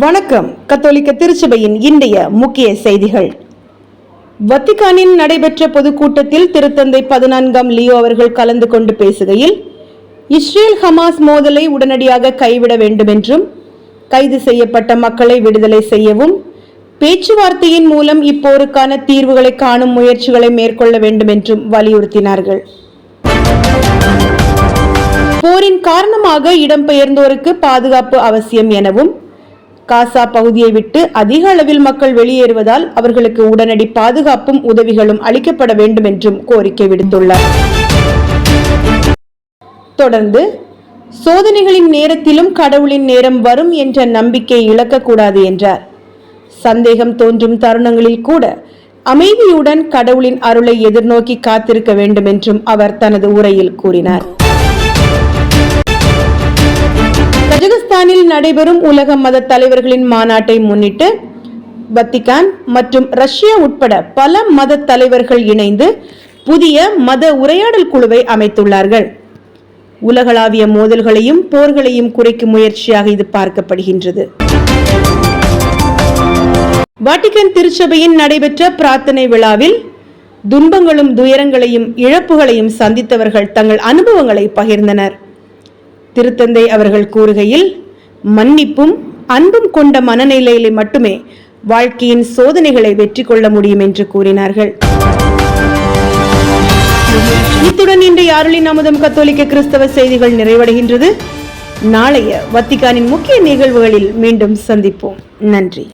வணக்கம். கத்தோலிக்க திருச்சபையின் இன்றைய முக்கிய செய்திகள். வத்திக்கானில் நடைபெற்ற பொதுக்கூட்டத்தில் திருத்தந்தை 14ஆம் லியோ அவர்கள் கலந்து கொண்டு பேசுகையில், இஸ்ரேல் ஹமாஸ் மோதலை உடனடியாக கைவிட வேண்டும் என்றும், கைது செய்யப்பட்ட மக்களை விடுதலை செய்யவும், பேச்சுவார்த்தையின் மூலம் இப்போருக்கான தீர்வுகளை காணும் முயற்சிகளை மேற்கொள்ள வேண்டும் என்றும் வலியுறுத்தினார்கள். போரின் காரணமாக இடம்பெயர்ந்தோருக்கு பாதுகாப்பு அவசியம் எனவும், காசா பகுதியை விட்டு அதிக அளவில் மக்கள் வெளியேறுவதால் அவர்களுக்கு உடனடி பாதுகாப்பும் உதவிகளும் அளிக்கப்பட வேண்டும் என்றும் கோரிக்கை விடுத்துள்ளார். தொடர்ந்து, சோதனைகளின் நேரத்திலும் கடவுளின் நேரம் வரும் என்ற நம்பிக்கை இழக்கக்கூடாது என்றார். சந்தேகம் தோன்றும் தருணங்களில் கூட அமைதியுடன் கடவுளின் அருளை எதிர்நோக்கி காத்திருக்க வேண்டும் என்றும் அவர் தனது உரையில் கூறினார். கஜகஸ்தானில் நடைபெறும் உலக மத தலைவர்களின் மாநாட்டை முன்னிட்டு வத்திக்கான் மற்றும் ரஷ்யா உட்பட பல மத தலைவர்கள் இணைந்து புதிய மத உரையாடல் குழுவை அமைத்துள்ளார்கள். உலகளாவிய மோதல்களையும் போர்களையும் குறைக்கும் முயற்சியாக இது பார்க்கப்படுகின்றது. வாட்டிகன் திருச்சபையின் நடைபெற்ற பிரார்த்தனை விழாவில் துன்பங்களும் துயரங்களையும் இழப்புகளையும் சந்தித்தவர்கள் தங்கள் அனுபவங்களை பகிர்ந்தனர். திருத்தந்தை அவர்கள் கூறுகையில், மன்னிப்பும் அன்பும் கொண்ட மனநிலையிலே மட்டுமே வாழ்க்கையின் சோதனைகளை வெற்றி கொள்ள முடியும் என்று கூறினார்கள். இத்துடன் இன்றைய அருளின் அமுதம் கத்தோலிக்க கிறிஸ்தவ செய்திகள் நிறைவடைகின்றது. நாளைய வத்திக்கானின் முக்கிய நிகழ்வுகளில் மீண்டும் சந்திப்போம். நன்றி.